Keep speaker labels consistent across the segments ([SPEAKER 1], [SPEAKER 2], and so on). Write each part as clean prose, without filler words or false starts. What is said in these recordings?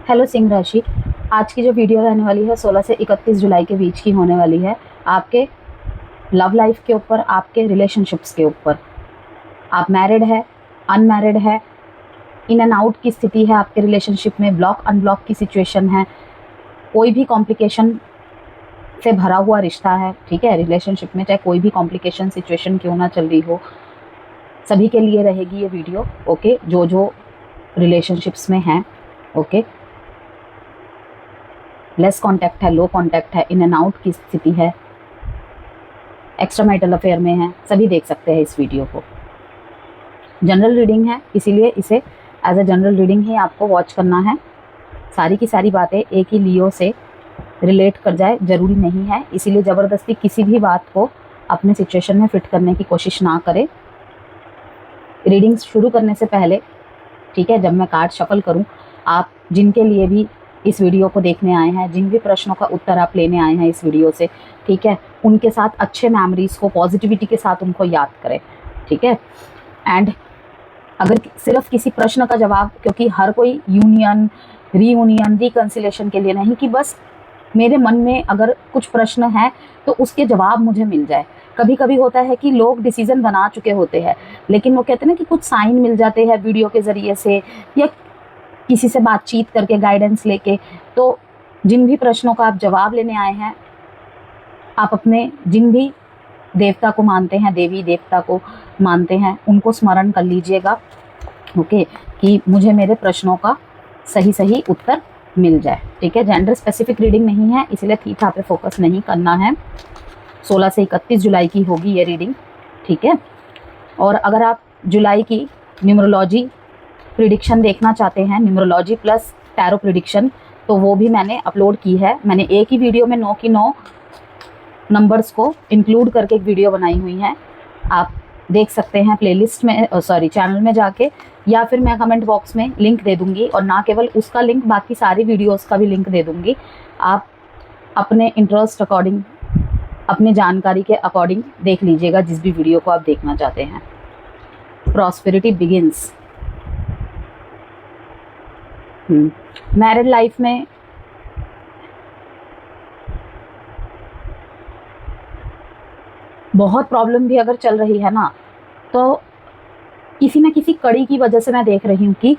[SPEAKER 1] Hello Singh राशि, आज की जो वीडियो रहने वाली है 16 से 31 जुलाई के बीच की होने वाली है। आपके लव लाइफ के ऊपर, आपके रिलेशनशिप्स के ऊपर। आप मैरिड है, अनमैरिड है, इन एंड आउट की स्थिति है आपके रिलेशनशिप में, ब्लॉक अनब्लॉक की सिचुएशन है, कोई भी कॉम्प्लिकेशन से भरा हुआ रिश्ता है। ठीक है, रिलेशनशिप में चाहे कोई भी कॉम्प्लिकेशन सिचुएशन क्यों ना चल रही हो, सभी के लिए रहेगी ये वीडियो। ओके, जो रिलेशनशिप्स में हैं। ओके, लेस कांटेक्ट है, लो कांटेक्ट है, इन एंड आउट की स्थिति है, एक्स्ट्रा मैरिटल अफेयर में है, सभी देख सकते हैं इस वीडियो को। जनरल रीडिंग है, इसीलिए इसे एज अ जनरल रीडिंग ही आपको वॉच करना है। सारी की सारी बातें एक ही लियो से रिलेट कर जाए जरूरी नहीं है, इसीलिए ज़बरदस्ती किसी भी बात को अपने सिचुएशन में फिट करने की कोशिश ना करें। रीडिंग शुरू करने से पहले, ठीक है, जब मैं कार्ड शफल करूं, आप जिनके लिए भी इस वीडियो को देखने आए हैं, जिन भी प्रश्नों का उत्तर आप लेने आए हैं इस वीडियो से, ठीक है, उनके साथ अच्छे मेमोरीज को पॉजिटिविटी के साथ उनको याद करें। ठीक है, एंड अगर सिर्फ किसी प्रश्न का जवाब, क्योंकि हर कोई यूनियन, रीयूनियन, रिकंसिलेशन के लिए नहीं कि बस मेरे मन में अगर कुछ प्रश्न है तो उसके जवाब मुझे मिल जाए। कभी कभी होता है कि लोग डिसीजन बना चुके होते हैं, लेकिन वो कहते हैं ना कि कुछ साइन मिल जाते हैं वीडियो के ज़रिए से या किसी से बातचीत करके, गाइडेंस लेके। तो जिन भी प्रश्नों का आप जवाब लेने आए हैं, आप अपने जिन भी देवता को मानते हैं, देवी देवता को मानते हैं, उनको स्मरण कर लीजिएगा। ओके, कि मुझे मेरे प्रश्नों का सही सही उत्तर मिल जाए। ठीक है, जेंडर स्पेसिफिक रीडिंग नहीं है, इसलिए थीथा पे फोकस नहीं करना है। 16 से 31 जुलाई की होगी ये रीडिंग। ठीक है, और अगर आप जुलाई की न्यूमरोलॉजी प्रिडिक्शन देखना चाहते हैं, न्यूमरोलॉजी प्लस टैरो प्रिडिक्शन, तो वो भी मैंने अपलोड की है। मैंने एक ही वीडियो में 9 की 9 नंबर्स को इंक्लूड करके एक वीडियो बनाई हुई है, आप देख सकते हैं प्लेलिस्ट में, चैनल में जाके, या फिर मैं कमेंट बॉक्स में लिंक दे दूंगी। और ना केवल उसका लिंक, बाकी सारी वीडियोस का भी लिंक दे दूंगी। आप अपने इंटरेस्ट अकॉर्डिंग, अपनी जानकारी के अकॉर्डिंग देख लीजिएगा जिस भी वीडियो को आप देखना चाहते हैं। Prosperity begins. मैरिड लाइफ में बहुत प्रॉब्लम भी अगर चल रही है ना, तो किसी न किसी कड़ी की वजह से मैं देख रही हूँ कि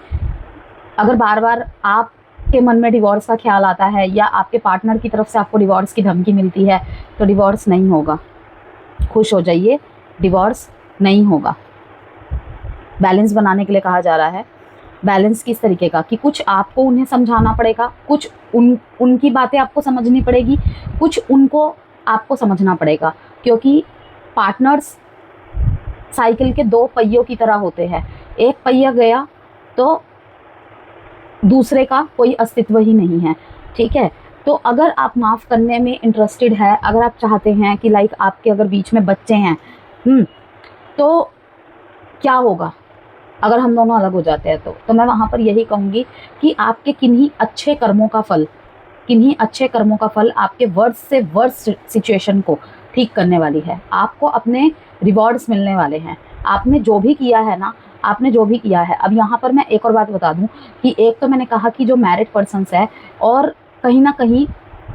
[SPEAKER 1] अगर बार बार आपके मन में डिवोर्स का ख्याल आता है या आपके पार्टनर की तरफ से आपको डिवोर्स की धमकी मिलती है, तो डिवोर्स नहीं होगा। खुश हो जाइए, डिवोर्स नहीं होगा। बैलेंस बनाने के लिए कहा जा रहा है। बैलेंस किस तरीके का कि कुछ आपको उन्हें समझाना पड़ेगा, कुछ उनकी बातें आपको समझनी पड़ेगी, कुछ उनको आपको समझना पड़ेगा, क्योंकि पार्टनर्स साइकिल के 2 पहियों की तरह होते हैं। एक पहिया गया तो दूसरे का कोई अस्तित्व ही नहीं है। ठीक है, तो अगर आप माफ़ करने में इंटरेस्टेड है, अगर आप चाहते हैं कि लाइक आपके अगर बीच में बच्चे हैं, तो क्या होगा अगर हम दोनों अलग हो जाते हैं? तो मैं वहाँ पर यही कहूँगी कि आपके किन्हीं अच्छे कर्मों का फल आपके वर्स्ट से वर्स्ट सिचुएशन को ठीक करने वाली है। आपको अपने रिवॉर्ड्स मिलने वाले हैं। आपने जो भी किया है ना, अब यहाँ पर मैं एक और बात बता दूँ कि एक तो मैंने कहा कि जो मैरिड पर्सन्स है और कहीं ना कहीं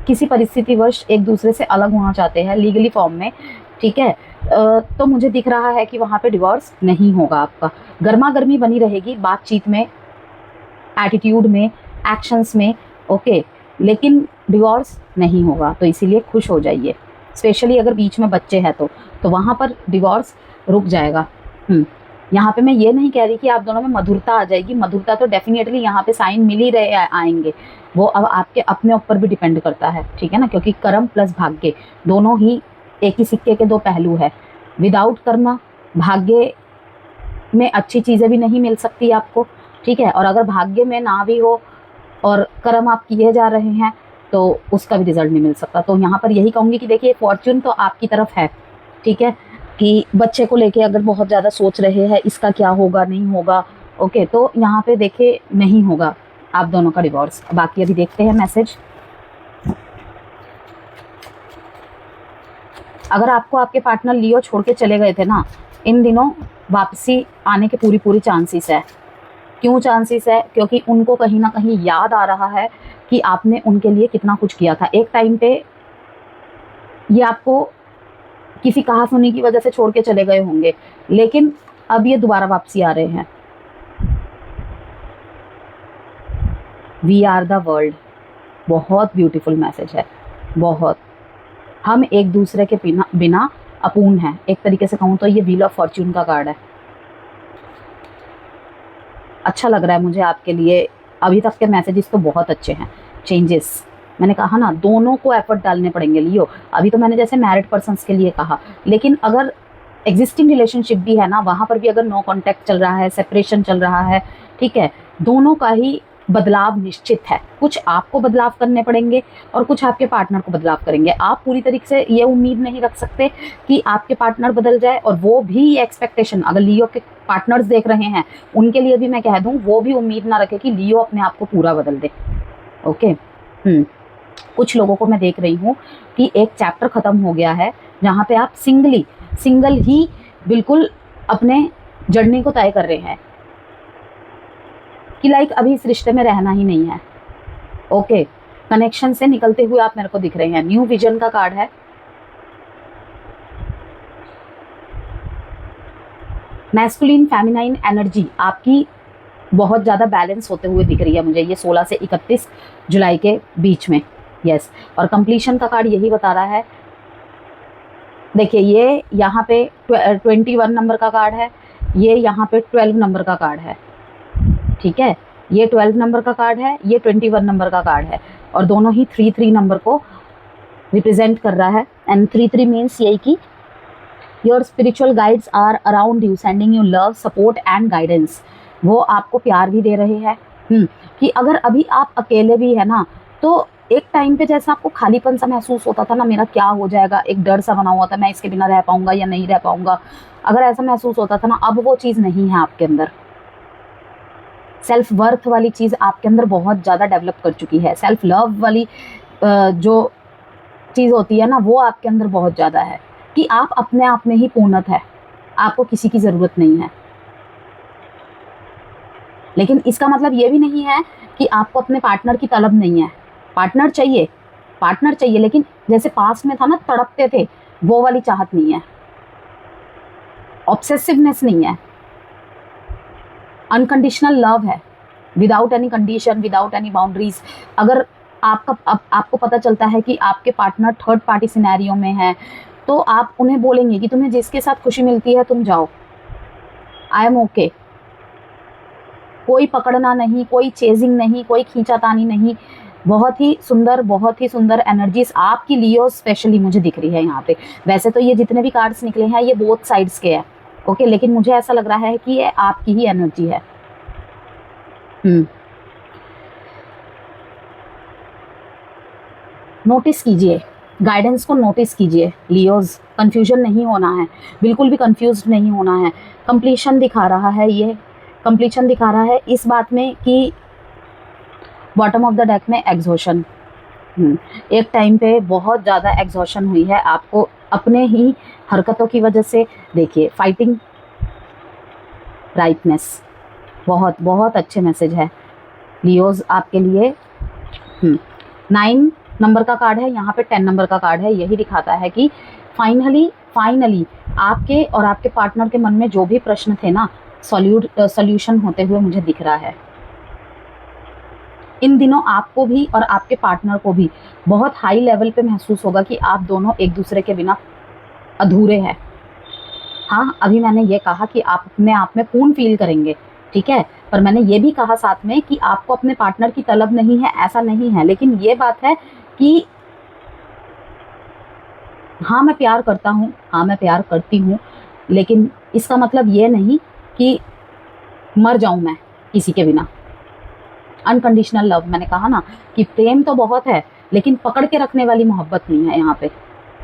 [SPEAKER 1] किसी परिस्थितिवश एक दूसरे से अलग होना चाहते हैं लीगली फॉर्म में, ठीक है, तो मुझे दिख रहा है कि वहाँ पे डिवोर्स नहीं होगा। आपका गर्मा गर्मी बनी रहेगी बातचीत में, एटीट्यूड में, एक्शंस में। ओके, लेकिन डिवोर्स नहीं होगा, तो इसीलिए खुश हो जाइए। स्पेशली अगर बीच में बच्चे हैं तो वहाँ पर डिवोर्स रुक जाएगा। यहाँ पे मैं ये नहीं कह रही कि आप दोनों में मधुरता आ जाएगी। मधुरता तो डेफिनेटली यहाँ पे साइन मिल ही रहे आएंगे, वो अब आपके अपने ऊपर भी डिपेंड करता है। ठीक है ना, क्योंकि कर्म प्लस भाग्य दोनों ही एक ही सिक्के के 2 पहलू है। विदाउट कर्म भाग्य में अच्छी चीज़ें भी नहीं मिल सकती आपको। ठीक है, और अगर भाग्य में ना भी हो और कर्म आप किए जा रहे हैं तो उसका भी रिजल्ट नहीं मिल सकता। तो यहाँ पर यही कहूँगी कि देखिए, फॉर्च्यून तो आपकी तरफ है। ठीक है, कि बच्चे को लेके अगर बहुत ज़्यादा सोच रहे हैं इसका क्या होगा, नहीं होगा, ओके, तो यहाँ पे देखिए नहीं होगा आप दोनों का डिवोर्स। बाकी अभी देखते हैं मैसेज। अगर आपको आपके पार्टनर लियो छोड़ के चले गए थे ना, इन दिनों वापसी आने के पूरी चांसेस है। क्यों चांसेस है? क्योंकि उनको कहीं ना कहीं याद आ रहा है कि आपने उनके लिए कितना कुछ किया था। एक टाइम पे ये आपको किसी कहा सुनी की वजह से छोड़ के चले गए होंगे, लेकिन अब ये दोबारा वापसी आ रहे हैं। वी आर द वर्ल्ड, बहुत ब्यूटीफुल मैसेज है, बहुत। हम एक दूसरे के बिना अपूर्ण हैं। एक तरीके से कहूँ तो ये व्हील ऑफ फॉर्च्यून का कार्ड है। अच्छा लग रहा है मुझे आपके लिए। अभी तक के मैसेजेस तो बहुत अच्छे हैं। चेंजेस, मैंने कहा ना, दोनों को एफर्ट डालने पड़ेंगे लियो। अभी तो मैंने जैसे मैरिड पर्सन्स के लिए कहा, लेकिन अगर एग्जिस्टिंग रिलेशनशिप भी है ना, वहाँ पर भी अगर नो कॉन्टैक्ट चल रहा है, सेपरेशन चल रहा है, ठीक है, दोनों का ही बदलाव निश्चित है। कुछ आपको बदलाव करने पड़ेंगे और कुछ आपके पार्टनर को बदलाव करेंगे। आप पूरी तरीके से ये उम्मीद नहीं रख सकते कि आपके पार्टनर बदल जाए, और वो भी एक्सपेक्टेशन, अगर लियो के पार्टनर्स देख रहे हैं उनके लिए भी मैं कह दूं, वो भी उम्मीद ना रखे कि लियो अपने आप को पूरा बदल दे। ओके। कुछ लोगों को मैं देख रही हूँ कि एक चैप्टर खत्म हो गया है जहाँ पे आप सिंगल ही बिल्कुल अपने जर्नी को तय कर रहे हैं कि लाइक अभी इस रिश्ते में रहना ही नहीं है। ओके, कनेक्शन से निकलते हुए आप मेरे को दिख रहे हैं। न्यू विजन का कार्ड है। मैस्कुलिन फेमिनाइन एनर्जी आपकी बहुत ज़्यादा बैलेंस होते हुए दिख रही है मुझे ये 16 से 31 जुलाई के बीच में। यस, और कंप्लीशन का कार्ड यही बता रहा है। देखिए, ये यहाँ पे 21 नंबर का कार्ड है, ये यहाँ पे 12 नंबर का कार्ड है, ठीक है। ये 12 नंबर का कार्ड है, ये 21 नंबर का कार्ड है, और दोनों ही 3 नंबर को रिप्रेजेंट कर रहा है। एंड 3 मीन्स यही कि your spiritual guides are around you, sending you love, support and guidance. वो आपको प्यार भी दे रहे हैं कि अगर अभी आप अकेले भी है ना, तो एक टाइम पे जैसा आपको खालीपन सा महसूस होता था ना, मेरा क्या हो जाएगा, एक डर सा बना हुआ था, मैं इसके बिना रह पाऊंगा या नहीं रह पाऊंगा, अगर ऐसा महसूस होता था ना, अब वो चीज़ नहीं है आपके अंदर। सेल्फ वर्थ वाली चीज़ आपके अंदर बहुत ज़्यादा डेवलप कर चुकी है। सेल्फ लव वाली जो चीज़ होती है ना, वो आपके अंदर बहुत ज़्यादा है कि आप अपने आप में ही पूर्णत है, आपको किसी की ज़रूरत नहीं है। लेकिन इसका मतलब ये भी नहीं है कि आपको अपने पार्टनर की तलब नहीं है। पार्टनर चाहिए, लेकिन जैसे पास्ट में था ना, तड़पते थे, वो वाली चाहत नहीं है, ऑब्सेसिवनेस नहीं है, अनकंडीशनल लव है, without any condition, without any boundaries. अगर आपको पता चलता है कि आपके पार्टनर थर्ड पार्टी सिनेरियो में है, तो आप उन्हें बोलेंगे कि तुम्हें जिसके साथ खुशी मिलती है तुम जाओ, आई एम ओके। कोई पकड़ना नहीं, कोई चेजिंग नहीं, कोई खींचातानी नहीं। बहुत ही सुंदर एनर्जीज आपकी लियो स्पेशली मुझे दिख रही है यहाँ पे। वैसे तो ये जितने भी कार्ड्स निकले हैं ये बोथ साइड्स के हैं, ओके, लेकिन मुझे ऐसा लग रहा है कि ये आपकी ही एनर्जी है। नोटिस कीजिए, गाइडेंस को नोटिस कीजिए लियोज। कंफ्यूजन नहीं होना है, बिल्कुल भी कंफ्यूज्ड नहीं होना है। कंप्लीशन दिखा रहा है, ये कंप्लीशन दिखा रहा है इस बात में कि बॉटम ऑफ द डेक में एग्जॉशन। एक टाइम पे बहुत ज़्यादा एग्जॉशन हुई है आपको अपने ही हरकतों की वजह से। देखिए, फाइटिंग राइटनेस, बहुत अच्छे मैसेज है लियोज आपके लिए। 9 नंबर का कार्ड है, यहाँ पे 10 नंबर का कार्ड है। यही दिखाता है कि फाइनली आपके और आपके पार्टनर के मन में जो भी प्रश्न थे ना, सॉल्यूशन होते हुए मुझे दिख रहा है। इन दिनों आपको भी और आपके पार्टनर को भी बहुत हाई लेवल पे महसूस होगा कि आप दोनों एक दूसरे के बिना अधूरे हैं। हाँ, अभी मैंने ये कहा कि आप अपने आप में पूर्ण फील करेंगे, ठीक है, पर मैंने ये भी कहा साथ में कि आपको अपने पार्टनर की तलब नहीं है, ऐसा नहीं है। लेकिन ये बात है कि हाँ मैं प्यार करता हूँ, हाँ मैं प्यार करती हूँ, लेकिन इसका मतलब ये नहीं कि मर जाऊँ मैं किसी के बिना। अनकंडीशनल लव, मैंने कहा ना कि प्रेम तो बहुत है, लेकिन पकड़ के रखने वाली मोहब्बत नहीं है यहाँ पे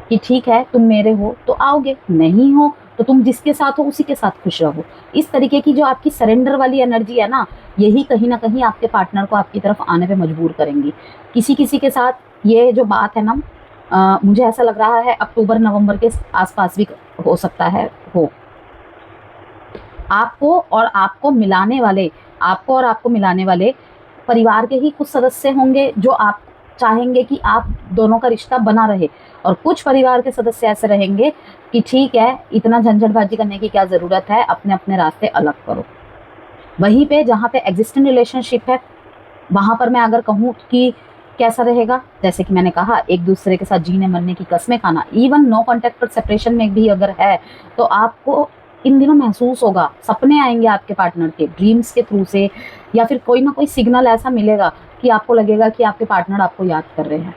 [SPEAKER 1] कि ठीक है तुम मेरे हो तो आओगे, नहीं हो तो तुम जिसके साथ हो उसी के साथ खुश रहो। इस तरीके की जो आपकी सरेंडर वाली एनर्जी है ना, यही कहीं ना कहीं आपके पार्टनर को आपकी तरफ आने पे मजबूर करेंगी। किसी के साथ ये जो बात है ना, मुझे ऐसा लग रहा है अक्टूबर नवंबर के आसपास भी हो सकता है हो। आपको और आपको मिलाने वाले आपको और आपको मिलाने वाले परिवार के ही कुछ सदस्य होंगे जो आप चाहेंगे कि आप दोनों का रिश्ता बना रहे, और कुछ परिवार के सदस्य ऐसे रहेंगे कि ठीक है, इतना झंझटबाजी करने की क्या ज़रूरत है, अपने अपने रास्ते अलग करो। वहीं पे जहाँ पे एग्जिस्टिंग रिलेशनशिप है, वहाँ पर मैं अगर कहूँ कि कैसा रहेगा, जैसे कि मैंने कहा, एक दूसरे के साथ जीने मरने की कस्में खाना, इवन नो कॉन्टैक्ट पर सेपरेशन में भी अगर है तो आपको इन दिनों महसूस होगा, सपने आएंगे आपके पार्टनर के ड्रीम्स के थ्रू से, या फिर कोई ना कोई सिग्नल ऐसा मिलेगा कि आपको लगेगा कि आपके पार्टनर आपको याद कर रहे हैं।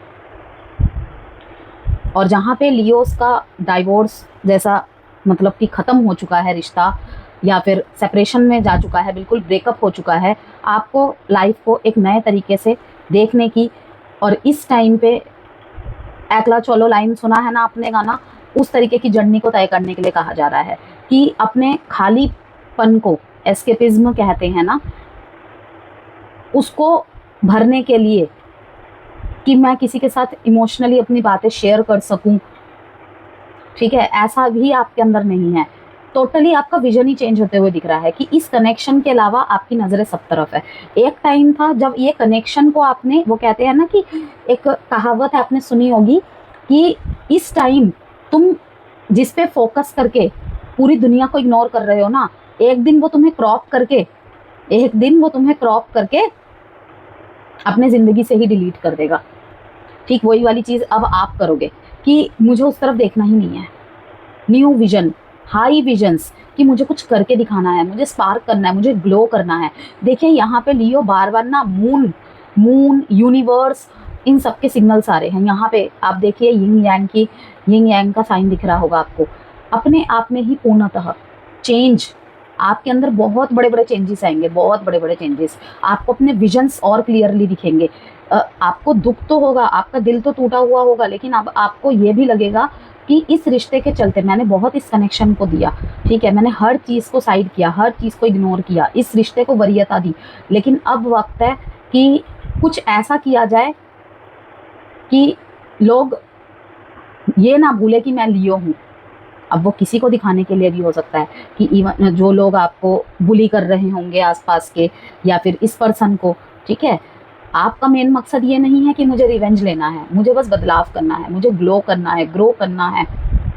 [SPEAKER 1] और जहाँ पे लियोस का डाइवोर्स जैसा मतलब कि ख़त्म हो चुका है रिश्ता, या फिर सेपरेशन में जा चुका है, बिल्कुल ब्रेकअप हो चुका है, आपको लाइफ को एक नए तरीके से देखने की, और इस टाइम पे एकला चलो लाइन सुना है ना आपने गाना, उस तरीके की जर्नी को तय करने के लिए कहा जा रहा है कि अपने खालीपन को, एस्केपिज्म कहते हैं ना, उसको भरने के लिए कि मैं किसी के साथ इमोशनली अपनी बातें शेयर कर सकूं, ठीक है, ऐसा भी आपके अंदर नहीं है। टोटली आपका विजन ही चेंज होते हुए दिख रहा है कि इस कनेक्शन के अलावा आपकी नज़रें सब तरफ है। एक टाइम था जब ये कनेक्शन को आपने, वो कहते हैं ना कि एक कहावत है आपने सुनी होगी कि इस टाइम तुम जिस पे फोकस करके पूरी दुनिया को इग्नोर कर रहे हो ना, एक दिन वो तुम्हें क्रॉप करके अपने ज़िंदगी से ही डिलीट कर देगा। ठीक वही वाली चीज़ अब आप करोगे कि मुझे उस तरफ देखना ही नहीं है। न्यू विजन, हाई विजन्स कि मुझे कुछ करके दिखाना है, मुझे स्पार्क करना है, मुझे ग्लो करना है। देखिए यहाँ पे लियो बार बार ना मून यूनिवर्स, इन सब के सिग्नल्स आ रहे हैं। यहाँ पे आप देखिए यिंग यांग का साइन दिख रहा होगा आपको। अपने आप में ही पूर्णतः चेंज, आपके अंदर बहुत बड़े बड़े चेंजेस आएंगे, बहुत बड़े बड़े चेंजेस। आपको अपने विजन्स और क्लियरली दिखेंगे। आपको दुख तो होगा, आपका दिल तो टूटा हुआ होगा, लेकिन अब आपको ये भी लगेगा कि इस रिश्ते के चलते मैंने बहुत इस कनेक्शन को दिया, ठीक है, मैंने हर चीज़ को साइड किया, हर चीज़ को इग्नोर किया, इस रिश्ते को वरीयता दी, लेकिन अब वक्त है कि कुछ ऐसा किया जाए कि लोग ये ना भूले कि मैं लियो हूँ। अब वो किसी को दिखाने के लिए भी हो सकता है कि इवन जो लोग आपको बुली कर रहे होंगे आसपास के, या फिर इस पर्सन को, ठीक है, आपका मेन मकसद ये नहीं है कि मुझे रिवेंज लेना है, मुझे बस बदलाव करना है, मुझे ग्लो करना है, ग्रो करना है,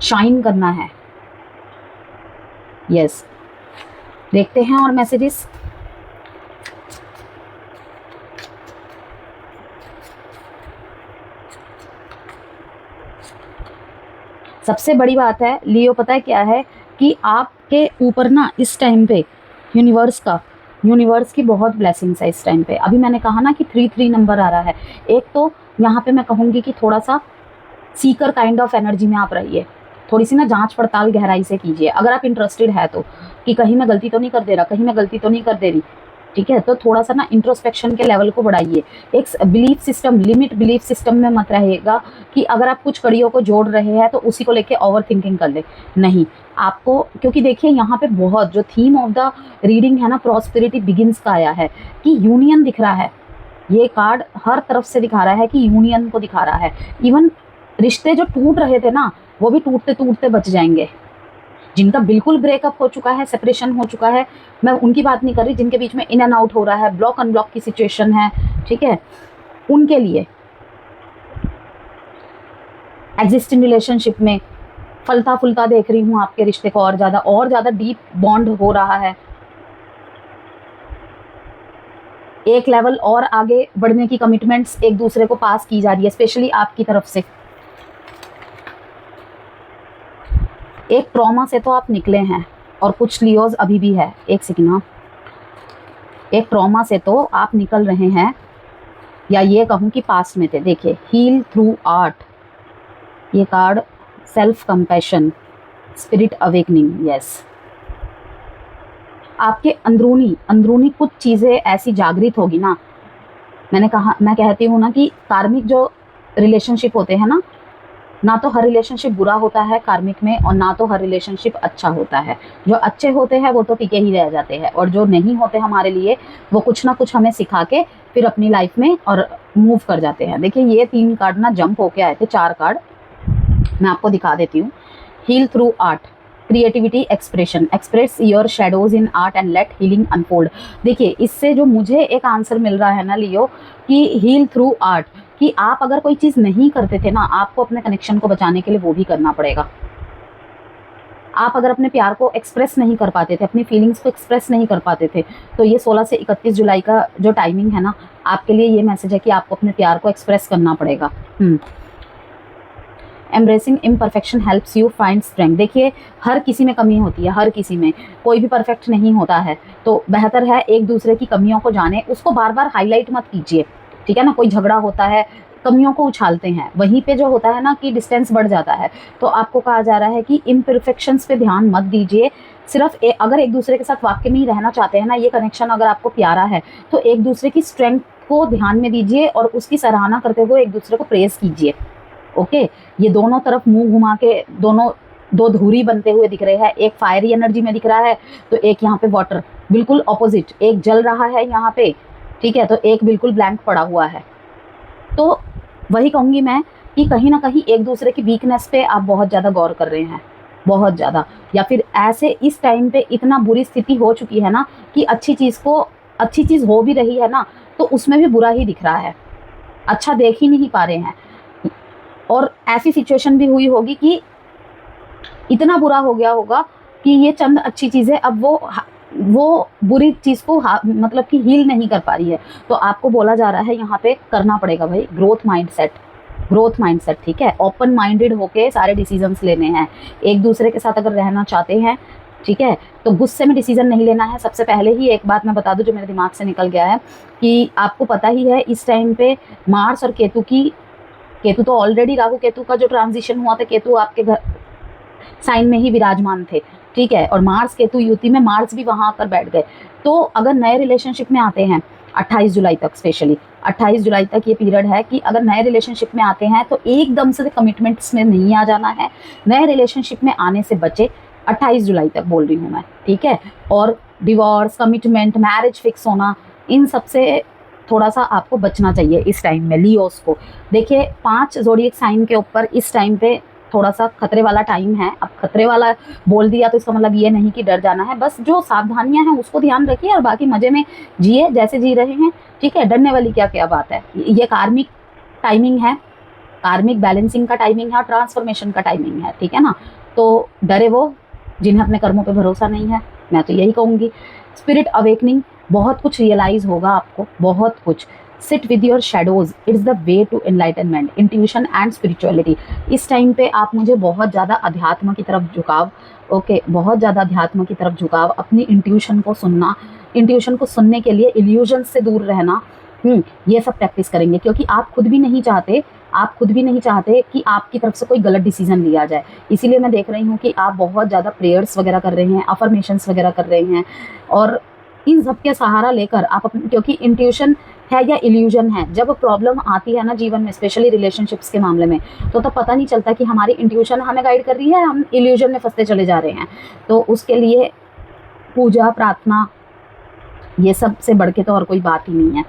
[SPEAKER 1] शाइन करना है। यस, देखते हैं और मैसेजेस। सबसे बड़ी बात है लियो, पता है क्या है कि आपके ऊपर ना इस टाइम पे यूनिवर्स की बहुत ब्लेसिंग्स है इस टाइम पे। अभी मैंने कहा ना कि 3 नंबर आ रहा है। एक तो यहाँ पे मैं कहूँगी कि थोड़ा सा सीकर काइंड ऑफ एनर्जी में आप रहिए, थोड़ी सी ना जांच पड़ताल गहराई से कीजिए अगर आप इंटरेस्टेड है तो, कि कहीं मैं गलती तो नहीं कर दे रहा, कहीं मैं गलती तो नहीं कर दे रही, ठीक है। तो थोड़ा सा ना इंट्रोस्पेक्शन के लेवल को बढ़ाइए। एक belief system, limit belief system में मत रहेगा कि अगर आप कुछ कड़ियों को जोड़ रहे हैं तो उसी को लेके ओवर थिंकिंग कर ले, नहीं आपको, क्योंकि देखिए यहाँ पे बहुत जो थीम ऑफ द रीडिंग है ना, प्रॉस्पेरिटी बिगिंस का आया है कि यूनियन दिख रहा है। ये कार्ड हर तरफ से दिखा रहा है कि यूनियन को दिखा रहा है। इवन रिश्ते जो टूट रहे थे ना, वो भी टूटते टूटते बच जाएंगे। जिनका बिल्कुल ब्रेकअप हो चुका है, सेपरेशन हो चुका है, मैं उनकी बात नहीं कर रही, जिनके बीच में इन एंड आउट हो रहा है, ब्लॉक अनब्लॉक की सिचुएशन है, ठीक है, उनके लिए एग्जिस्टिंग रिलेशनशिप में फलता फुलता देख रही हूँ आपके रिश्ते को, और ज़्यादा डीप बॉन्ड हो रहा है, एक लेवल और आगे बढ़ने की कमिटमेंट्स एक दूसरे को पास की जा रही है, स्पेशली आपकी तरफ से। एक ट्रॉमा से तो आप निकले हैं, और कुछ लियोज अभी भी है, एक सेकंड, एक ट्रॉमा से तो आप निकल रहे हैं, या ये कहूँ कि पास्ट में थे। देखिए, हील थ्रू आर्ट, ये card self compassion, spirit awakening. Yes, आपके अंदरूनी कुछ चीज़ें ऐसी जागृत होगी ना। मैं कहती हूँ ना कि कार्मिक जो रिलेशनशिप होते हैं ना तो हर रिलेशनशिप बुरा होता है कार्मिक में, और ना तो हर रिलेशनशिप अच्छा होता है। जो अच्छे होते हैं वो तो टिके ही रह जाते हैं, और जो नहीं होते हमारे लिए, वो कुछ ना कुछ हमें सिखा के फिर अपनी लाइफ में और मूव कर जाते हैं। देखिए, ये 3 कार्ड ना जंप होके आए थे, 4 कार्ड मैं आपको दिखा देती हूँ। Heal through art, creativity, expression, express your shadows in art and let healing unfold. देखिए इससे जो मुझे एक आंसर मिल रहा है ना लियो, कि हील थ्रू आर्ट, कि आप अगर कोई चीज़ नहीं करते थे ना, आपको अपने कनेक्शन को बचाने के लिए वो भी करना पड़ेगा। आप अगर अपने प्यार को एक्सप्रेस नहीं कर पाते थे, अपनी फीलिंग्स को एक्सप्रेस नहीं कर पाते थे, तो ये 16 से 31 जुलाई का जो टाइमिंग है ना, आपके लिए ये मैसेज है कि आपको अपने प्यार को एक्सप्रेस करना पड़ेगा। Embracing imperfection helps you find strength. देखिए हर किसी में कमी होती है, हर किसी में, कोई भी परफेक्ट नहीं होता है, तो बेहतर है एक दूसरे की कमियों को जाने, उसको बार बार हाईलाइट मत कीजिए, ठीक है ना। कोई झगड़ा होता है, कमियों को उछालते हैं, वहीं पे जो होता है ना कि डिस्टेंस बढ़ जाता है। तो आपको कहा जा रहा है कि इम्परफेक्शंस पे ध्यान मत दीजिए, सिर्फ अगर एक दूसरे के साथ वाकई में ही रहना चाहते हैं ना, ये कनेक्शन अगर आपको प्यारा है, तो एक दूसरे की स्ट्रेंथ को ध्यान में दीजिए और उसकी सराहना करते हुए एक दूसरे को प्रेज कीजिए। ओके, ये दोनों तरफ मुंह घुमा के दोनों दो धुरी बनते हुए दिख रहे हैं, एक फायरी एनर्जी में दिख रहा है तो एक यहाँ पे वाटर, बिल्कुल ऑपोजिट, एक जल रहा है यहाँ पे, ठीक है, तो एक बिल्कुल ब्लैंक पड़ा हुआ है। तो वही कहूँगी मैं कि कहीं ना कहीं एक दूसरे की वीकनेस पे आप बहुत ज़्यादा गौर कर रहे हैं, बहुत ज़्यादा, या फिर ऐसे इस टाइम पे इतना बुरी स्थिति हो चुकी है ना कि अच्छी चीज़ हो भी रही है ना, तो उसमें भी बुरा ही दिख रहा है, अच्छा देख ही नहीं पा रहे हैं। और ऐसी सिचुएशन भी हुई होगी कि इतना बुरा हो गया होगा कि ये चंद अच्छी चीज़ें अब वो बुरी चीज़ को मतलब कि हील नहीं कर पा रही है। तो आपको बोला जा रहा है यहाँ पे करना पड़ेगा भाई ग्रोथ माइंडसेट, ठीक है। ओपन माइंडेड होके सारे डिसीजंस लेने हैं, एक दूसरे के साथ अगर रहना चाहते हैं, ठीक है, तो गुस्से में डिसीजन नहीं लेना है। सबसे पहले ही एक बात मैं बता दूं जो मेरे दिमाग से निकल गया है, कि आपको पता ही है इस टाइम पे मार्स और केतु तो ऑलरेडी, राहु केतु का जो ट्रांजिशन हुआ था, केतु आपके घर साइन में ही विराजमान थे, ठीक है, और मार्स केतु युति में मार्स भी वहां आकर बैठ गए। तो अगर नए रिलेशनशिप में आते हैं 28 जुलाई तक, स्पेशली 28 जुलाई तक ये पीरियड है कि अगर नए रिलेशनशिप में आते हैं तो एकदम से कमिटमेंट्स में नहीं आ जाना है, नए रिलेशनशिप में आने से बचे, 28 जुलाई तक बोल रही हूँ मैं, ठीक है। और डिवोर्स, कमिटमेंट, मैरिज फिक्स होना, इन सब से थोड़ा सा आपको बचना चाहिए इस टाइम में लियोस को। देखिए 5 ज़ोडिएक साइन के ऊपर इस टाइम पे थोड़ा सा खतरे वाला टाइम है। अब खतरे वाला बोल दिया तो इसका मतलब ये नहीं कि डर जाना है, बस जो सावधानियां हैं उसको ध्यान रखिए और बाकी मजे में जिए जैसे जी रहे हैं, ठीक है। डरने वाली क्या बात है, ये कार्मिक टाइमिंग है, कार्मिक बैलेंसिंग का टाइमिंग है और ट्रांसफॉर्मेशन का टाइमिंग है, ठीक है ना। तो डरे वो जिन्हें अपने कर्मों पे भरोसा नहीं है, मैं तो यही कहूँगी। स्पिरिट अवेकनिंग, बहुत कुछ रियलाइज होगा आपको, बहुत कुछ। Sit with your shadows, it's the way to enlightenment, intuition and spirituality. इस टाइम पे आप मुझे बहुत ज़्यादा अध्यात्म की तरफ झुकाव, ओके, बहुत ज़्यादा अध्यात्म की तरफ झुकाव, अपनी इंट्यूशन को सुनना, इंट्यूशन को सुनने के लिए इल्यूजन से दूर रहना, ये सब प्रैक्टिस करेंगे, क्योंकि आप खुद भी नहीं चाहते कि आपकी तरफ से कोई गलत डिसीजन लिया जाए। इसीलिए मैं देख रही हूँ कि आप बहुत ज़्यादा प्रेयर्स वगैरह कर रहे हैं, अफर्मेशंस वगैरह कर रहे हैं, और इन सब के सहारा लेकर आप अपने, क्योंकि इंट्यूशन है या इल्यूजन है, जब प्रॉब्लम आती है ना जीवन में, स्पेशली रिलेशनशिप्स के मामले में, तो पता नहीं चलता कि हमारी इंट्यूशन हमें गाइड कर रही है, हम इल्यूजन में फंसते चले जा रहे हैं। तो उसके लिए पूजा, प्रार्थना, ये सब से बढ़ के तो और कोई बात ही नहीं है।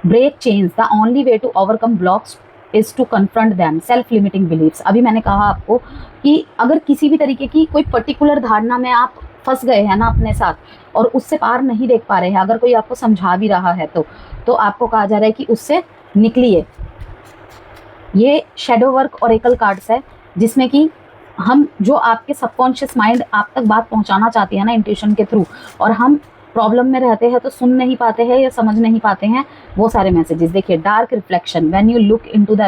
[SPEAKER 1] Break change, the only way to overcome blocks is to confront them, self limiting beliefs. अभी मैंने कहा आपको कि अगर किसी भी तरीके की कोई पर्टिकुलर धारणा में आप फंस गए हैं ना अपने साथ और उससे पार नहीं देख पा रहे हैं, अगर कोई आपको समझा भी रहा है तो आपको कहा जा रहा है कि उससे निकलिए। ये शैडो वर्क ओरेकल कार्ड्स है, जिसमें कि हम जो आपके सबकॉन्शियस माइंड आप तक बात पहुंचाना चाहती है ना इंट्यूशन के थ्रू, और हम प्रॉब्लम में रहते हैं तो सुन नहीं पाते हैं या समझ नहीं पाते हैं, वो सारे मैसेजेस। देखिए dark reflection, when you look into the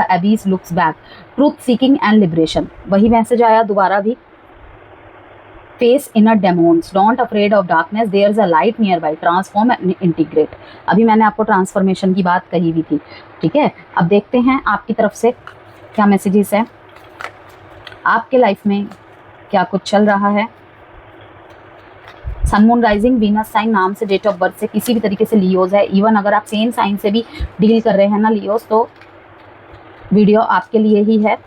[SPEAKER 1] abyss looks back, truth seeking and liberation, वही मैसेज आया दोबारा भी। Face inner demons, don't afraid of darkness, there is a light nearby, transform and integrate. अभी मैंने आपको transformation की बात कही भी थी, ठीक है। अब देखते हैं आपकी तरफ से क्या मैसेजेस हैं, आपके लाइफ में क्या कुछ चल रहा है। Sun moon rising Venus sign नाम से, डेट ऑफ बर्थ से किसी भी तरीके से लियोज है, इवन अगर आप सेम साइन से भी डील कर रहे हैं ना लियोज, तो वीडियो आपके लिए ही है,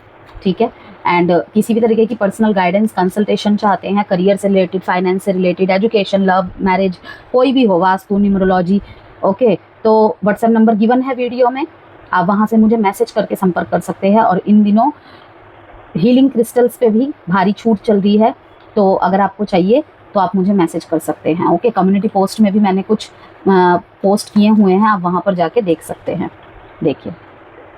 [SPEAKER 1] ठीक है। एंड किसी भी तरीके की पर्सनल गाइडेंस, कंसल्टेशन चाहते हैं, करियर से रिलेटेड, फाइनेंस से रिलेटेड, एजुकेशन, लव, मैरिज, कोई भी हो, वास्तु, न्यूमरोलॉजी, ओके, तो व्हाट्सएप नंबर गिवन है वीडियो में, आप वहाँ से मुझे मैसेज करके संपर्क कर सकते हैं। और इन दिनों हीलिंग क्रिस्टल्स पे भी भारी छूट चल रही है, तो अगर आपको चाहिए तो आप मुझे मैसेज कर सकते हैं। ओके, कम्युनिटी पोस्ट में भी मैंने कुछ पोस्ट किए हुए हैं, आप वहाँ पर जाके देख सकते हैं। देखिए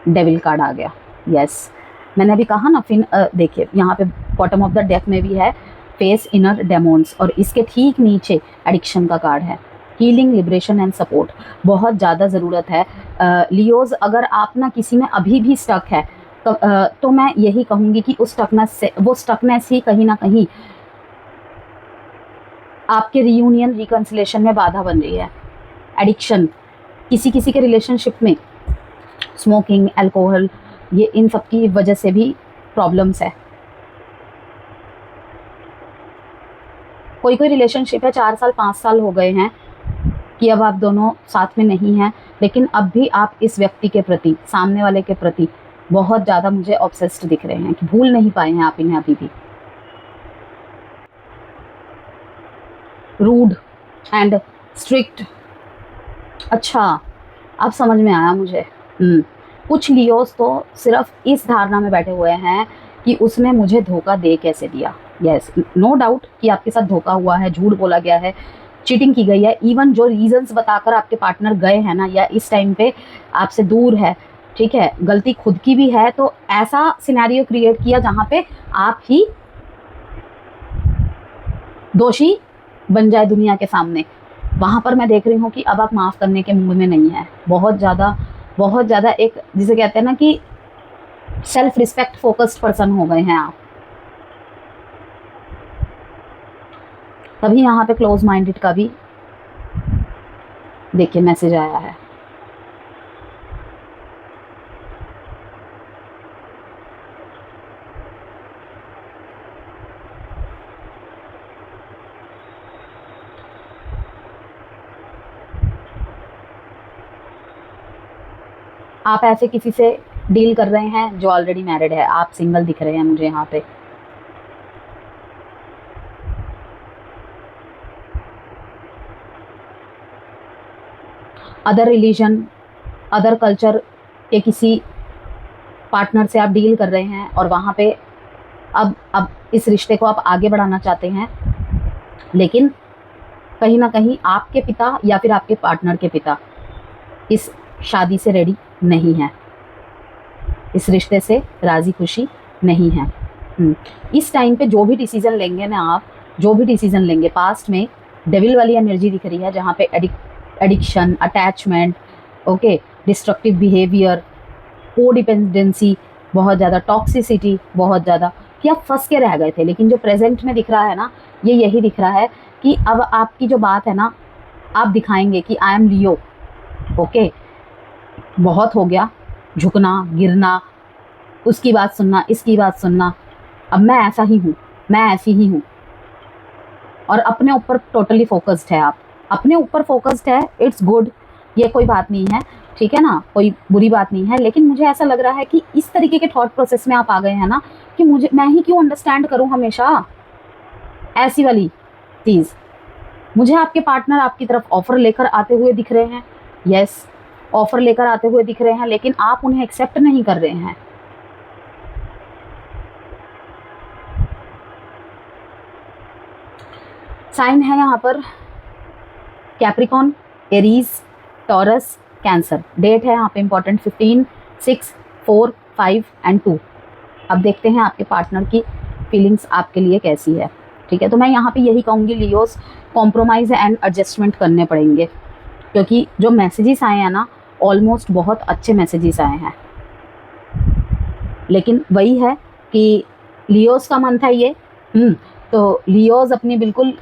[SPEAKER 1] डेविल कार्ड आ गया। यस, मैंने अभी कहा ना, फिर देखिए यहाँ पे बॉटम ऑफ द डेक में भी है फेस इनर डेमोन्स, और इसके ठीक नीचे एडिक्शन का कार्ड है। हीलिंग, लिबरेशन एंड सपोर्ट बहुत ज़्यादा ज़रूरत है। लियोज, अगर आप ना किसी में अभी भी स्टक है तो मैं यही कहूँगी कि उस स्टकनेस ही कहीं ना कहीं आपके रियूनियन रिकन्सिलेशन में बाधा बन रही है। एडिक्शन, किसी किसी के रिलेशनशिप में स्मोकिंग, अल्कोहल, ये इन सब की वजह से भी प्रॉब्लम्स है। कोई कोई रिलेशनशिप है 4 साल 5 साल हो गए हैं कि अब आप दोनों साथ में नहीं हैं, लेकिन अब भी आप इस व्यक्ति के प्रति, सामने वाले के प्रति बहुत ज़्यादा मुझे ऑब्सेस्ड दिख रहे हैं, कि भूल नहीं पाए हैं आप इन्हें अभी भी। रूड एंड स्ट्रिक्ट, अच्छा अब समझ में आया मुझे। कुछ लियोस तो सिर्फ इस धारणा में बैठे हुए हैं कि उसने मुझे धोखा दे कैसे दिया। यस, नो डाउट कि आपके साथ धोखा हुआ है, झूठ बोला गया है, चीटिंग की गई है। इवन जो रीजंस बताकर आपके पार्टनर गए हैं ना, या इस टाइम पे आपसे दूर है, ठीक है, गलती खुद की भी है, तो ऐसा सिनेरियो क्रिएट किया जहाँ पे आप ही दोषी बन जाए दुनिया के सामने। वहाँ पर मैं देख रही हूँ कि अब आप माफ़ करने के मूड में नहीं है। बहुत ज़्यादा एक, जिसे कहते हैं ना कि सेल्फ रिस्पेक्ट फोकस्ड पर्सन हो गए हैं आप। तभी यहाँ पे क्लोज माइंडेड का भी देखिए मैसेज आया है। आप ऐसे किसी से डील कर रहे हैं जो ऑलरेडी मैरिड है, आप सिंगल दिख रहे हैं मुझे यहाँ पे। अदर रिलीजन, अदर कल्चर के किसी पार्टनर से आप डील कर रहे हैं, और वहाँ पे अब इस रिश्ते को आप आगे बढ़ाना चाहते हैं, लेकिन कहीं ना कहीं आपके पिता या फिर आपके पार्टनर के पिता इस शादी से रेडी नहीं है, इस रिश्ते से राजी खुशी नहीं है। इस टाइम पे जो भी डिसीजन लेंगे ना आप, जो भी डिसीजन लेंगे, पास्ट में डेविल वाली एनर्जी दिख रही है, जहाँ पे addiction, attachment, okay, destructive behaviour, codependency बहुत ज़्यादा, टॉक्सिसिटी बहुत ज़्यादा, कि आप फंस के रह गए थे। लेकिन जो प्रेजेंट में दिख रहा है ना, ये यही दिख रहा है कि अब आपकी जो बात है ना, आप दिखाएंगे कि आई एम लियो, ओके, बहुत हो गया झुकना गिरना, उसकी बात सुनना, इसकी बात सुनना, अब मैं ऐसा ही हूँ, मैं ऐसी ही हूँ। और अपने ऊपर टोटली फोकस्ड है, आप अपने ऊपर फोकस्ड है, इट्स गुड, ये कोई बात नहीं है, ठीक है ना, कोई बुरी बात नहीं है। लेकिन मुझे ऐसा लग रहा है कि इस तरीके के थॉट प्रोसेस में आप आ गए हैं ना, कि मैं ही क्यों अंडरस्टैंड करूँ हमेशा ऐसी वाली चीज़। मुझे आपके पार्टनर आपकी तरफ ऑफर लेकर आते हुए दिख रहे हैं, यस, ऑफर लेकर आते हुए दिख रहे हैं, लेकिन आप उन्हें एक्सेप्ट नहीं कर रहे हैं। साइन है यहाँ पर Capricorn, Aries, Taurus, Cancer. Date है यहाँ पे इंपॉर्टेंट 15, 6, 4, 5 एंड 2। अब देखते हैं आपके पार्टनर की फीलिंग्स आपके लिए कैसी है, ठीक है। तो मैं यहाँ पे यही कहूँगी, लियोस, कॉम्प्रोमाइज़ एंड एडजस्टमेंट करने पड़ेंगे, क्योंकि जो मैसेजेस आए हैं ना, ऑलमोस्ट बहुत अच्छे मैसेजेस आए हैं। लेकिन वही है कि लियोस का मन था ये, तो लियोस अपनी बिल्कुल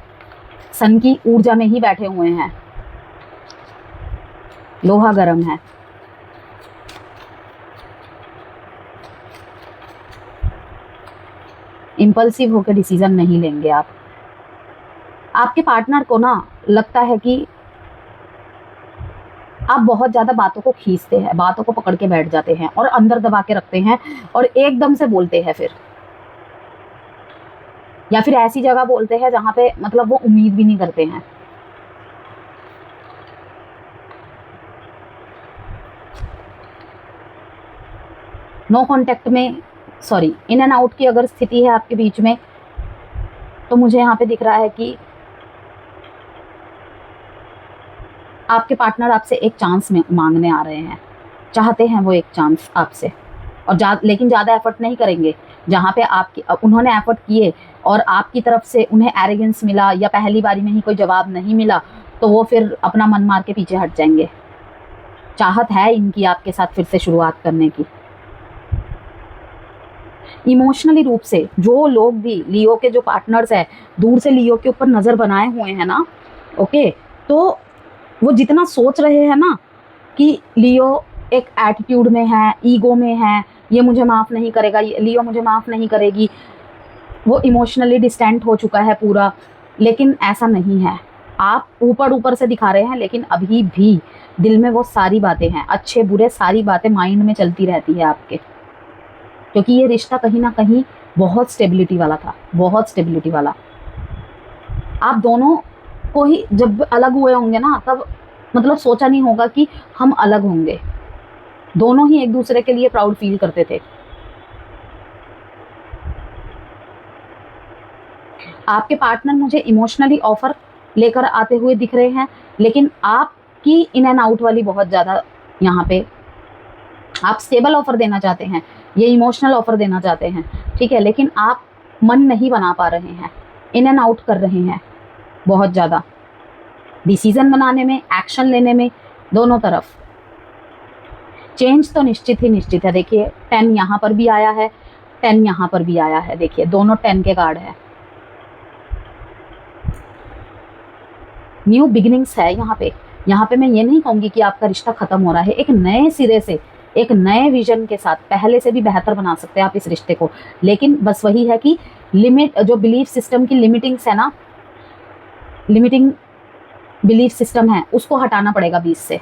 [SPEAKER 1] सन की ऊर्जा में ही बैठे हुए हैं, लोहा गर्म है। इम्पल्सिव होकर डिसीजन नहीं लेंगे आप। आपके पार्टनर को ना लगता है कि आप बहुत ज़्यादा बातों को खींचते हैं, बातों को पकड़ के बैठ जाते हैं और अंदर दबा के रखते हैं, और एकदम से बोलते हैं फिर, या फिर ऐसी जगह बोलते हैं जहाँ पे मतलब वो उम्मीद भी नहीं करते हैं। नो कांटेक्ट में सॉरी इन एंड आउट की अगर स्थिति है आपके बीच में, तो मुझे यहाँ पे दिख रहा है कि आपके पार्टनर आपसे एक चांस में मांगने आ रहे हैं, चाहते हैं वो एक चांस आपसे, और लेकिन ज़्यादा एफर्ट नहीं करेंगे। जहाँ पे आपकी उन्होंने एफर्ट किए और आपकी तरफ से उन्हें एरोगेंस मिला या पहली बारी में ही कोई जवाब नहीं मिला, तो वो फिर अपना मन मार के पीछे हट जाएंगे। चाहत है इनकी आपके साथ फिर से शुरुआत करने की। इमोशनली रूप से जो लोग भी लियो के जो पार्टनर्स है दूर से लियो के ऊपर नज़र बनाए हुए हैं ना, ओके, तो वो जितना सोच रहे हैं ना कि लियो एक एटीट्यूड में है, ईगो में है, ये मुझे माफ़ नहीं करेगा, लियो मुझे माफ़ नहीं करेगी, वो इमोशनली डिस्टेंट हो चुका है पूरा। लेकिन ऐसा नहीं है, आप ऊपर ऊपर से दिखा रहे हैं, लेकिन अभी भी दिल में वो सारी बातें हैं, अच्छे बुरे सारी बातें माइंड में चलती रहती है आपके, क्योंकि ये रिश्ता कहीं ना कहीं बहुत स्टेबिलिटी वाला था, बहुत स्टेबिलिटी वाला। आप दोनों को ही जब अलग हुए होंगे ना, तब मतलब सोचा नहीं होगा कि हम अलग होंगे। दोनों ही एक दूसरे के लिए प्राउड फील करते थे। आपके पार्टनर मुझे इमोशनली ऑफर लेकर आते हुए दिख रहे हैं, लेकिन आपकी इन एंड आउट वाली बहुत ज़्यादा यहाँ पे, आप स्टेबल ऑफर देना चाहते हैं, ये इमोशनल ऑफर देना चाहते हैं, ठीक है, लेकिन आप मन नहीं बना पा रहे हैं, इन एंड आउट कर रहे हैं बहुत ज़्यादा, डिसीजन बनाने में, एक्शन लेने में, दोनों तरफ। चेंज तो निश्चित ही निश्चित है। देखिए 10 यहाँ पर भी आया है, 10 यहाँ पर भी आया है, देखिए दोनों 10 के कार्ड है। न्यू बिगिनिंग्स है यहाँ पे मैं ये नहीं कहूँगी कि आपका रिश्ता खत्म हो रहा है, एक नए सिरे से, एक नए विजन के साथ पहले से भी बेहतर बना सकते हैं आप इस रिश्ते को। लेकिन बस वही है कि लिमिट, जो बिलीफ सिस्टम की लिमिटिंग्स है ना, लिमिटिंग बिलीफ सिस्टम है, उसको हटाना पड़ेगा बीच से,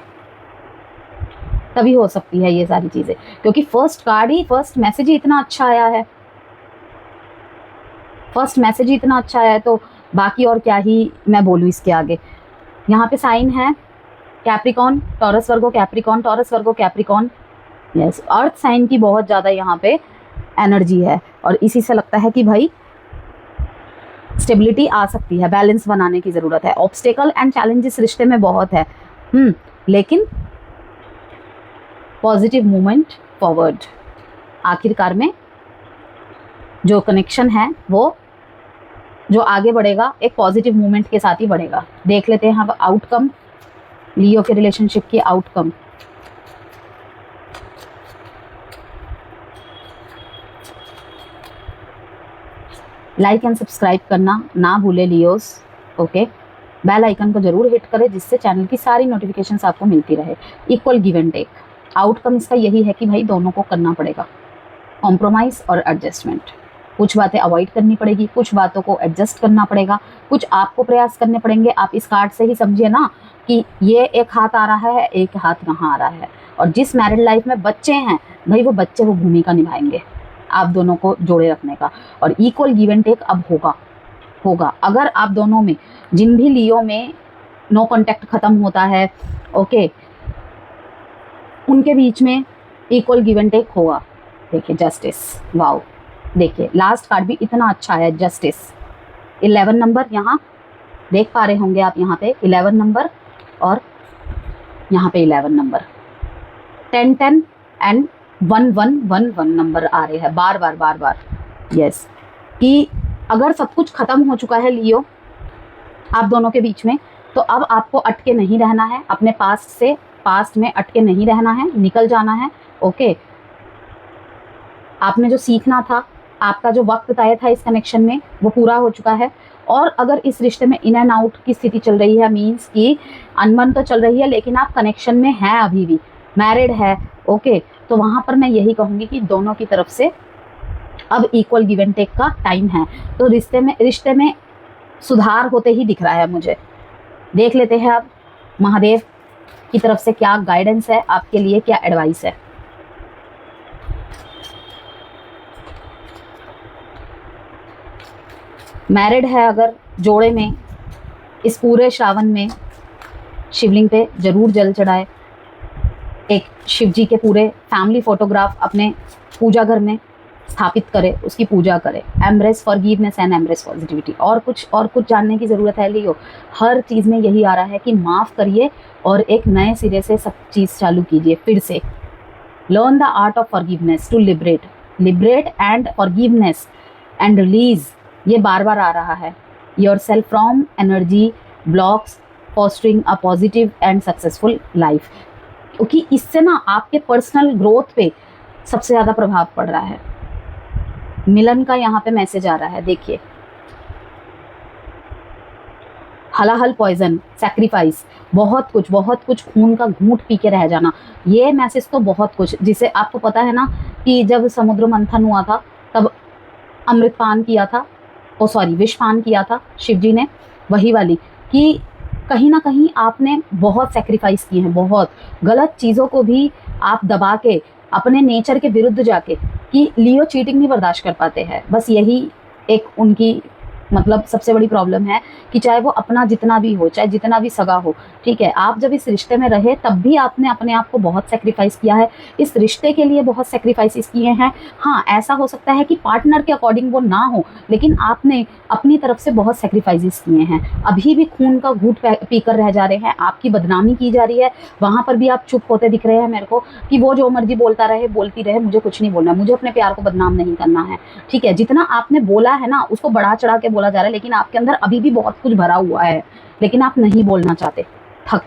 [SPEAKER 1] तभी हो सकती है ये सारी चीज़ें। क्योंकि फर्स्ट कार्ड ही, फर्स्ट मैसेज ही इतना अच्छा आया है, फर्स्ट मैसेज ही इतना अच्छा आया है, तो बाकी और क्या ही मैं बोलूँ इसके आगे। यहाँ पे साइन है Capricorn, Taurus Virgo Capricorn, Taurus Virgo Capricorn, yes, earth sign की बहुत ज़्यादा यहाँ पे एनर्जी है, और इसी से लगता है कि भाई स्टेबिलिटी आ सकती है, बैलेंस बनाने की ज़रूरत है। ऑब्स्टेकल एंड चैलेंजेस रिश्ते में बहुत है, लेकिन पॉजिटिव मूवमेंट फॉरवर्ड, आखिरकार में जो कनेक्शन है वो जो आगे बढ़ेगा एक पॉजिटिव मूवमेंट के साथ ही बढ़ेगा। देख लेते हैं अब आउटकम, लियो के रिलेशनशिप की आउटकम। लाइक एंड सब्सक्राइब करना ना भूले लियोस, ओके, बेल आइकन को जरूर हिट करें जिससे चैनल की सारी नोटिफिकेशंस आपको मिलती रहे। Equal give and take, outcome इसका यही है कि भाई दोनों को करना पड़ेगा कॉम्प्रोमाइज़ और एडजस्टमेंट। कुछ बातें अवॉइड करनी पड़ेगी, कुछ बातों को एडजस्ट करना पड़ेगा, कुछ आपको प्रयास करने पड़ेंगे। आप इस कार्ड से ही समझिए ना कि ये एक हाथ आ रहा है, एक हाथ कहाँ आ रहा है, और जिस मैरिड लाइफ में बच्चे हैं भाई, वो बच्चे वो भूमिका निभाएंगे आप दोनों को जोड़े रखने का। और इक्वल गिव एंड टेक अब होगा अगर आप दोनों में, जिन भी लियो में नो कॉन्टैक्ट ख़त्म होता है, ओके, उनके बीच में इक्वल गिव एंड टेक होगा। देखिए जस्टिस, वाओ, देखिए लास्ट कार्ड भी इतना अच्छा है, जस्टिस। 11 नंबर यहाँ देख पा रहे होंगे आप, यहाँ पे 11 नंबर और यहाँ पे 11 नंबर, 10-10 एंड 1-1-1-1 नंबर आ रहे हैं बार बार, यस, कि अगर सब कुछ खत्म हो चुका है लियो आप दोनों के बीच में, तो अब आपको अटके नहीं रहना है, अपने पास्ट में अटके नहीं रहना है, निकल जाना है, ओके। आपने जो सीखना था, आपका जो वक्त तय था इस कनेक्शन में, वो पूरा हो चुका है। और अगर इस रिश्ते में इन एंड आउट की स्थिति चल रही है, मीन्स कि अनबन तो चल रही है, लेकिन आप कनेक्शन में हैं, अभी भी मैरिड है, ओके, तो वहाँ पर मैं यही कहूँगी कि दोनों की तरफ से अब इक्वल गिव एंड टेक का टाइम है। तो रिश्ते में सुधार होते ही दिख रहा है मुझे। देख लेते हैं अब महादेव की तरफ से क्या गाइडेंस है आपके लिए, क्या एडवाइस है। मैरिड है अगर जोड़े में, इस पूरे श्रावण में शिवलिंग पे जरूर जल चढ़ाए, एक शिव जी के पूरे फैमिली फोटोग्राफ अपने पूजा घर में स्थापित करें, उसकी पूजा करें। Embrace forgiveness and embrace positivity. और कुछ जानने की ज़रूरत है लियो, हर चीज़ में यही आ रहा है कि माफ़ करिए और एक नए सिरे से सब चीज़ चालू कीजिए फिर से। Learn the art of forgiveness to liberate and forgiveness and release, ये बार बार आ रहा है। Yourself from energy blocks fostering a positive and successful life, क्योंकि इससे ना आपके पर्सनल ग्रोथ पे सबसे ज़्यादा प्रभाव पड़ रहा है। मिलन का यहाँ पे मैसेज आ रहा है, देखिए हलाहल पॉइजन, सैक्रिफाइस, बहुत कुछ खून का घूंट पी के रह जाना, ये मैसेज तो बहुत कुछ। जिसे आपको पता है ना कि जब समुद्र मंथन हुआ था तब अमृत पान किया था, विष पान किया था शिव जी ने, वही वाली कि कहीं ना कहीं आपने बहुत सेक्रीफाइस किए हैं, बहुत गलत चीज़ों को भी आप दबा के अपने नेचर के विरुद्ध जाके, कि लियो चीटिंग नहीं बर्दाश्त कर पाते हैं। बस यही एक उनकी मतलब सबसे बड़ी प्रॉब्लम है कि चाहे वो अपना जितना भी हो, चाहे जितना भी सगा हो, ठीक है, आप जब इस रिश्ते में रहे तब भी आपने अपने आप को बहुत सेक्रीफाइस किया है, इस रिश्ते के लिए बहुत सेक्रीफाइसेस किए हैं। हाँ, ऐसा हो सकता है कि पार्टनर के अकॉर्डिंग वो ना हो, लेकिन आपने अपनी तरफ से बहुत सेक्रीफाइसेस किए हैं। अभी भी खून का घूंट पीकर रह जा रहे हैं, आपकी बदनामी की जा रही है, वहाँ पर भी आप चुप होते दिख रहे हैं मेरे को कि वो जो मर्जी बोलता रहे, बोलती रहे, मुझे कुछ नहीं बोलना, मुझे अपने प्यार को बदनाम नहीं करना है। ठीक है, जितना आपने बोला है ना उसको बढ़ा चढ़ा के बोला जा रहा है, लेकिन आपके अंदर अभी भी बहुत कुछ भरा हुआ है, लेकिन आप नहीं बोलना चाहते, थक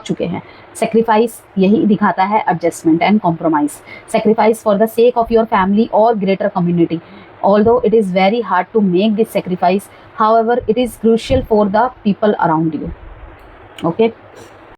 [SPEAKER 1] चुके हैं। सेक्रीफाइस यही दिखाता है, adjustment and compromise. Sacrifice for the sake of your family और greater community. Although it is very hard to make this sacrifice, however, it is crucial for the people around you. Okay.